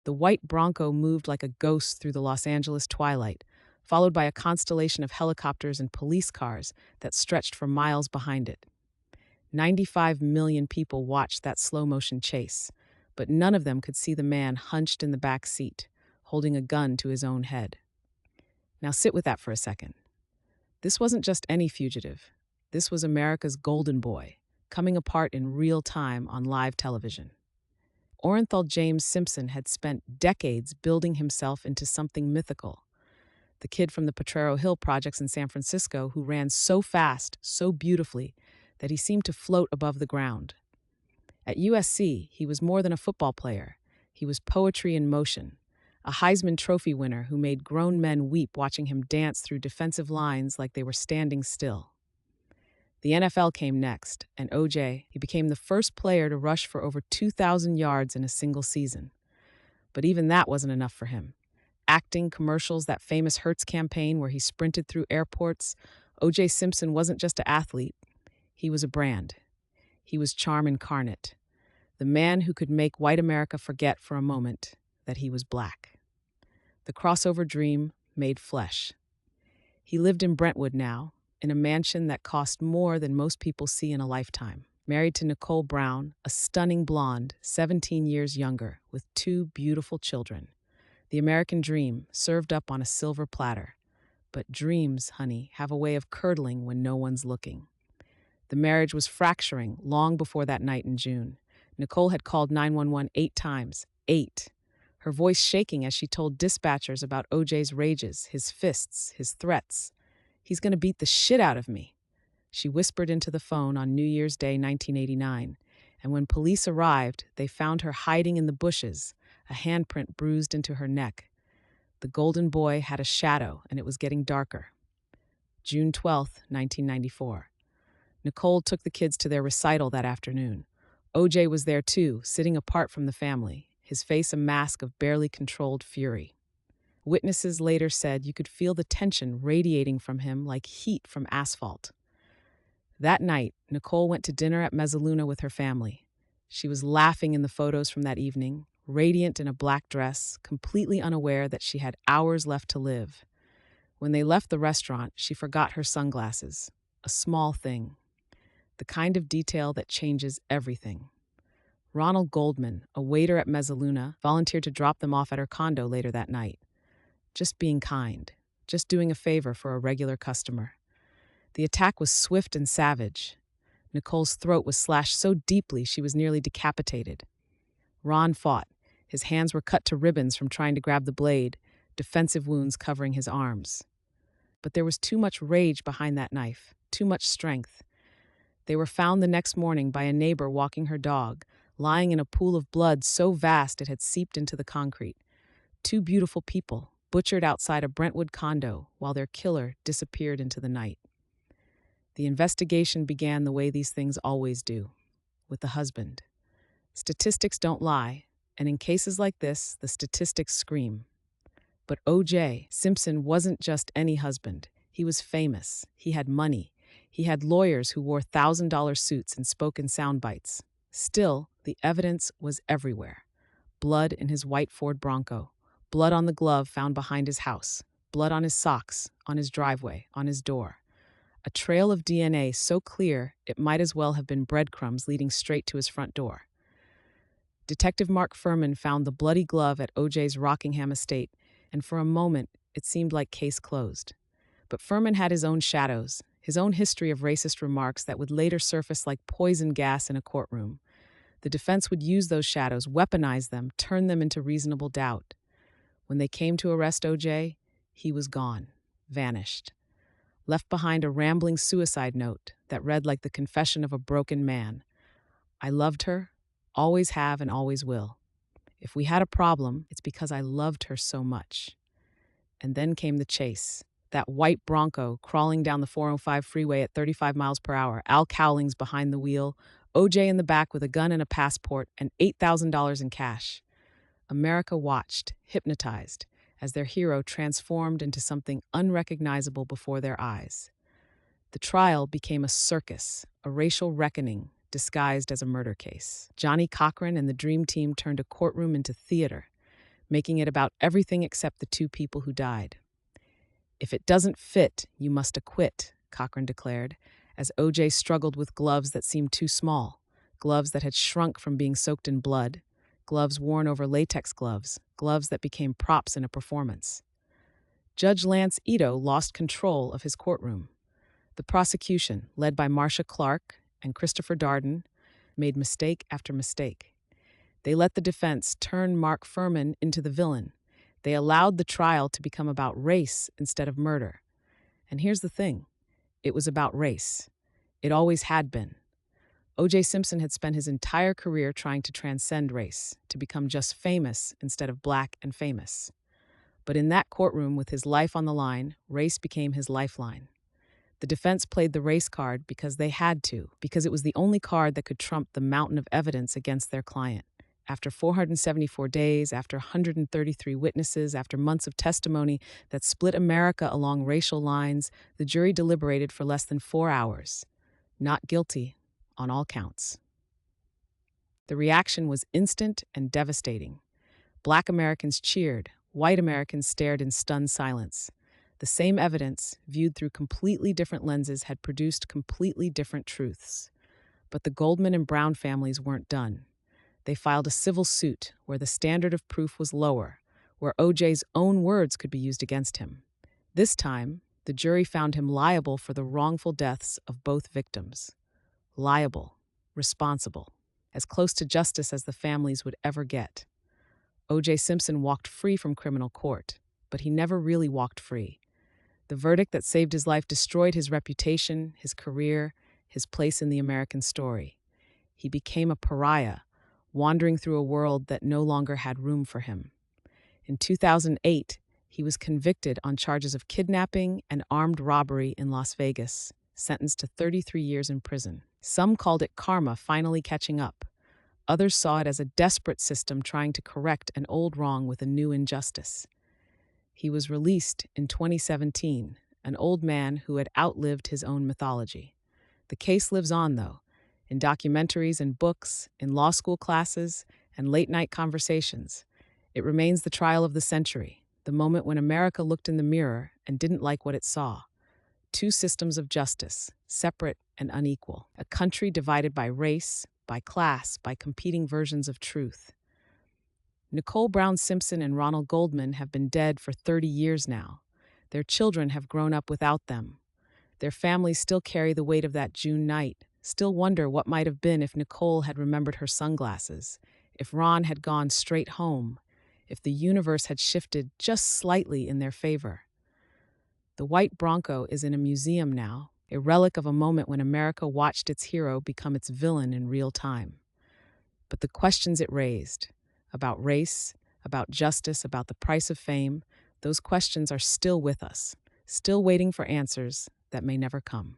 The white Bronco moved like a ghost through the Los Angeles twilight, followed by a constellation of helicopters and police cars that stretched for miles behind it. 95 million people watched that slow-motion chase, but none of them could see the man hunched in the back seat, holding a gun to his own head. Now sit with that for a second. This wasn't just any fugitive. This was America's golden boy, coming apart in real time on live television. Ronald James Simpson had spent decades building himself into something mythical. The kid from the Potrero Hill projects in San Francisco who ran so fast, so beautifully, that he seemed to float above the ground. At USC, he was more than a football player. He was poetry in motion, a Heisman Trophy winner who made grown men weep watching him dance through defensive lines like they were standing still. The NFL came next, and OJ, he became the first player to rush for over 2,000 yards in a single season. But even that wasn't enough for him. Acting, commercials, that famous Hertz campaign where he sprinted through airports, O.J. Simpson wasn't just an athlete. He was a brand. He was charm incarnate. The man who could make white America forget for a moment that he was black. The crossover dream made flesh. He lived in Brentwood now, in a mansion that cost more than most people see in a lifetime. Married to Nicole Brown, a stunning blonde, 17 years younger, with 2 beautiful children. The American dream, served up on a silver platter. But dreams, honey, have a way of curdling when no one's looking. The marriage was fracturing long before that night in June. Nicole had called 911 8 times. 8. Her voice shaking as she told dispatchers about OJ's rages, his fists, his threats. "He's going to beat the shit out of me," she whispered into the phone on New Year's Day 1989. And when police arrived, they found her hiding in the bushes, a handprint bruised into her neck. The golden boy had a shadow, and it was getting darker. June 12, 1994. Nicole took the kids to their recital that afternoon. OJ was there too, sitting apart from the family, his face a mask of barely controlled fury. Witnesses later said you could feel the tension radiating from him like heat from asphalt. That night, Nicole went to dinner at Mezzaluna with her family. She was laughing in the photos from that evening, radiant in a black dress, completely unaware that she had hours left to live. When they left the restaurant, she forgot her sunglasses, a small thing, the kind of detail that changes everything. Ronald Goldman, a waiter at Mezzaluna, volunteered to drop them off at her condo later that night. Just being kind, just doing a favor for a regular customer. The attack was swift and savage. Nicole's throat was slashed so deeply she was nearly decapitated. Ron fought. His hands were cut to ribbons from trying to grab the blade, defensive wounds covering his arms. But there was too much rage behind that knife, too much strength. They were found the next morning by a neighbor walking her dog, lying in a pool of blood so vast it had seeped into the concrete. 2 beautiful people, butchered outside a Brentwood condo while their killer disappeared into the night. The investigation began the way these things always do, with the husband. Statistics don't lie, and in cases like this, the statistics scream. But O.J. Simpson wasn't just any husband. He was famous. He had money. He had lawyers who wore $1,000 suits and spoke in sound bites. Still, the evidence was everywhere. Blood in his white Ford Bronco. Blood on the glove found behind his house. Blood on his socks, on his driveway, on his door. A trail of DNA so clear it might as well have been breadcrumbs leading straight to his front door. Detective Mark Furman found the bloody glove at OJ's Rockingham estate, and for a moment, it seemed like case closed. But Furman had his own shadows, his own history of racist remarks that would later surface like poison gas in a courtroom. The defense would use those shadows, weaponize them, turn them into reasonable doubt. When they came to arrest OJ, he was gone, vanished. Left behind a rambling suicide note that read like the confession of a broken man. "I loved her, always have and always will. If we had a problem, it's because I loved her so much." And then came the chase. That white Bronco crawling down the 405 freeway at 35 miles per hour, Al Cowlings behind the wheel, OJ in the back with a gun and a passport and $8,000 in cash. America watched, hypnotized, as their hero transformed into something unrecognizable before their eyes. The trial became a circus, a racial reckoning disguised as a murder case. Johnny Cochran and the Dream Team turned a courtroom into theater. making it about everything except the two people who died. "If it doesn't fit, you must acquit," Cochran declared, as O.J. struggled with gloves that seemed too small, gloves that had shrunk from being soaked in blood, gloves worn over latex gloves, gloves that became props in a performance. Judge Lance Ito lost control of his courtroom. The prosecution, led by Marcia Clark and Christopher Darden, made mistake after mistake. They let the defense turn Mark Furman into the villain. They allowed the trial to become about race instead of murder. And here's the thing. It was about race. It always had been. O.J. Simpson had spent his entire career trying to transcend race, to become just famous instead of black and famous. But in that courtroom with his life on the line, race became his lifeline. The defense played the race card because they had to, because it was the only card that could trump the mountain of evidence against their client. After 474 days, after 133 witnesses, after months of testimony that split America along racial lines, the jury deliberated for less than 4 hours. Not guilty on all counts. The reaction was instant and devastating. Black Americans cheered, white Americans stared in stunned silence. The same evidence, viewed through completely different lenses, had produced completely different truths. But the Goldman and Brown families weren't done. They filed a civil suit where the standard of proof was lower, where O.J.'s own words could be used against him. This time, the jury found him liable for the wrongful deaths of both victims. Liable, responsible, as close to justice as the families would ever get. O.J. Simpson walked free from criminal court, but he never really walked free. The verdict that saved his life destroyed his reputation, his career, his place in the American story. He became a pariah, wandering through a world that no longer had room for him. In 2008, he was convicted on charges of kidnapping and armed robbery in Las Vegas, sentenced to 33 years in prison. Some called it karma finally catching up. Others saw it as a desperate system trying to correct an old wrong with a new injustice. He was released in 2017, an old man who had outlived his own mythology. The case lives on, though, in documentaries and books, in law school classes, and late-night conversations. It remains the trial of the century, the moment when America looked in the mirror and didn't like what it saw. Two systems of justice, separate and unequal. A country divided by race, by class, by competing versions of truth. Nicole Brown Simpson and Ronald Goldman have been dead for 30 years now. Their children have grown up without them. Their families still carry the weight of that June night, still wonder what might have been if Nicole had remembered her sunglasses, if Ron had gone straight home, if the universe had shifted just slightly in their favor. The white Bronco is in a museum now, a relic of a moment when America watched its hero become its villain in real time. But the questions it raised, about race, about justice, about the price of fame, those questions are still with us, still waiting for answers that may never come.